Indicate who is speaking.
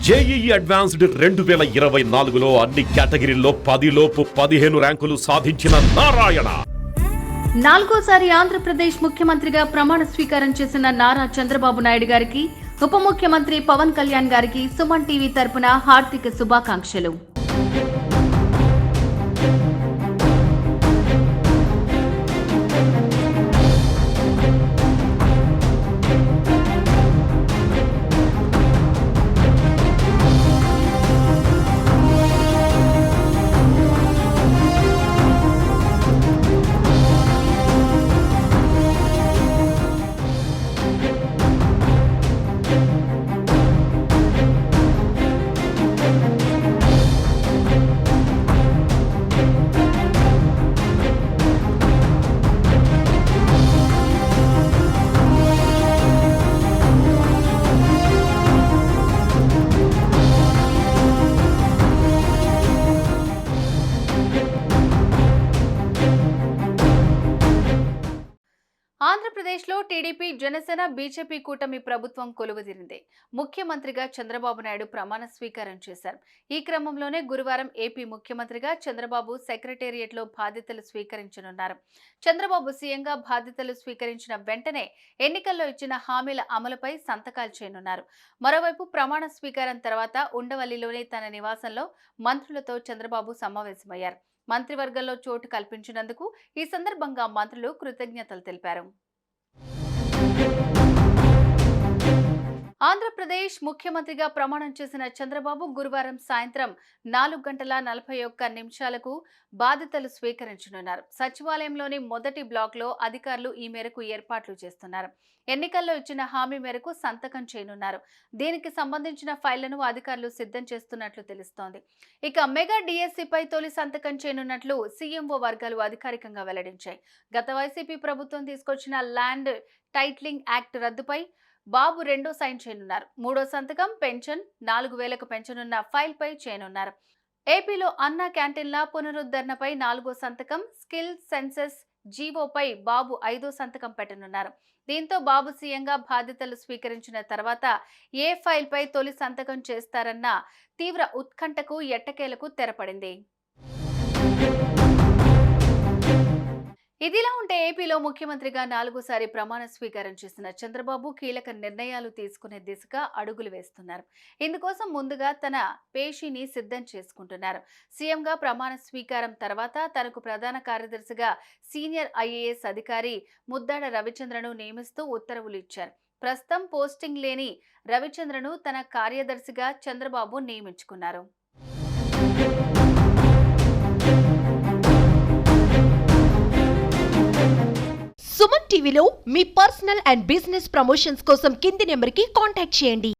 Speaker 1: JEE advanced 2024లో అన్ని కేటగిరీల్లో 10లోపు 15 ర్యాంకులు సాధించిన నారాయణ.
Speaker 2: నాలుగోసారి ఆంధ్రప్రదేశ్ ముఖ్యమంత్రిగా ప్రమాణ స్వీకారం చేసిన నారా చంద్రబాబు నాయుడు గారికి, ఉప ముఖ్యమంత్రి పవన్ కళ్యాణ్ గారికి సుమన్ టీవీ తరపున హార్దిక శుభాకాంక్షలు. ఆంధ్రప్రదేశ్లో టీడీపీ, జనసేన, బీజేపీ కూటమి ప్రభుత్వం కొలువుదీరింది. ముఖ్యమంత్రిగా చంద్రబాబు నాయుడు ప్రమాణ స్వీకారం చేశారు. ఈ క్రమంలోనే గురువారం ఏపీ ముఖ్యమంత్రిగా చంద్రబాబు సెక్రటేరియట్లో బాధ్యతలు స్వీకరించనున్నారు. చంద్రబాబు సీఎంగా బాధ్యతలు స్వీకరించిన వెంటనే ఎన్నికల్లో ఇచ్చిన హామీల అమలుపై సంతకాలు చేయనున్నారు. మరోవైపు ప్రమాణ స్వీకారం తర్వాత ఉండవల్లిలోని తన నివాసంలో మంత్రులతో చంద్రబాబు సమావేశమయ్యారు. మంత్రివర్గంలో చోటు కల్పించినందుకు ఈ సందర్భంగా మంత్రులు కృతజ్ఞతలు తెలిపారు. ఆంధ్రప్రదేశ్ ముఖ్యమంత్రిగా ప్రమాణం చేసిన చంద్రబాబు గురువారం సాయంత్రం 4:41 బాధ్యతలు స్వీకరించనున్నారు. సచివాలయంలోని మొదటి బ్లాక్లో అధికారులు ఈ మేరకు ఏర్పాట్లు చేస్తున్నారు. ఎన్నికల్లో ఇచ్చిన హామీ మేరకు సంతకం చేయనున్నారు. దీనికి సంబంధించిన ఫైళ్లను అధికారులు సిద్ధం చేస్తున్నట్లు తెలుస్తోంది. ఇక మెగా డిఎస్సీపై తొలి సంతకం చేయనున్నట్లు సీఎంఓ వర్గాలు అధికారికంగా వెల్లడించాయి. గత వైసీపీ ప్రభుత్వం తీసుకొచ్చిన ల్యాండ్ టైటిలింగ్ యాక్ట్ రద్దుపై బాబు రెండో సైన్ చేయనున్నారు. మూడో సంతకం పెన్షన్ 4,000కు పెంచనున్న ఫైల్పై చేయనున్నారు. ఏపీలో అన్నా క్యాంటీన్ల పునరుద్ధరణపై 4వ సంతకం, స్కిల్ సెన్సెస్ జీవోపై బాబు 5వ సంతకం పెట్టనున్నారు. దీంతో బాబు సీఎంగా బాధ్యతలు స్వీకరించిన తర్వాత ఏ ఫైల్పై తొలి సంతకం చేస్తారన్న తీవ్ర ఉత్కంఠకు ఎట్టకేలకు తెరపడింది. ఇదిలా ఉంటే ఏపీలో ముఖ్యమంత్రిగా 4సారి ప్రమాణ స్వీకారం చేసిన చంద్రబాబు కీలక నిర్ణయాలు తీసుకునే దిశగా అడుగులు వేస్తున్నారు. ఇందుకోసం ముందుగా తన పేషీని సిద్ధం చేసుకుంటున్నారు. సీఎంగా ప్రమాణ స్వీకారం తర్వాత తనకు ప్రధాన కార్యదర్శిగా సీనియర్ ఐఏఎస్ అధికారి ముద్దాడ రవిచంద్రను నియమిస్తూ ఉత్తర్వులు ఇచ్చారు. ప్రస్తుతం పోస్టింగ్ లేని రవిచంద్రను తన కార్యదర్శిగా చంద్రబాబు నియమించుకున్నారు.
Speaker 3: సుమన్ టీవీలో మీ పర్సనల్ అండ్ బిజినెస్ ప్రమోషన్స్ కోసం కింది నెంబర్కి కాంటాక్ట్ చేయండి.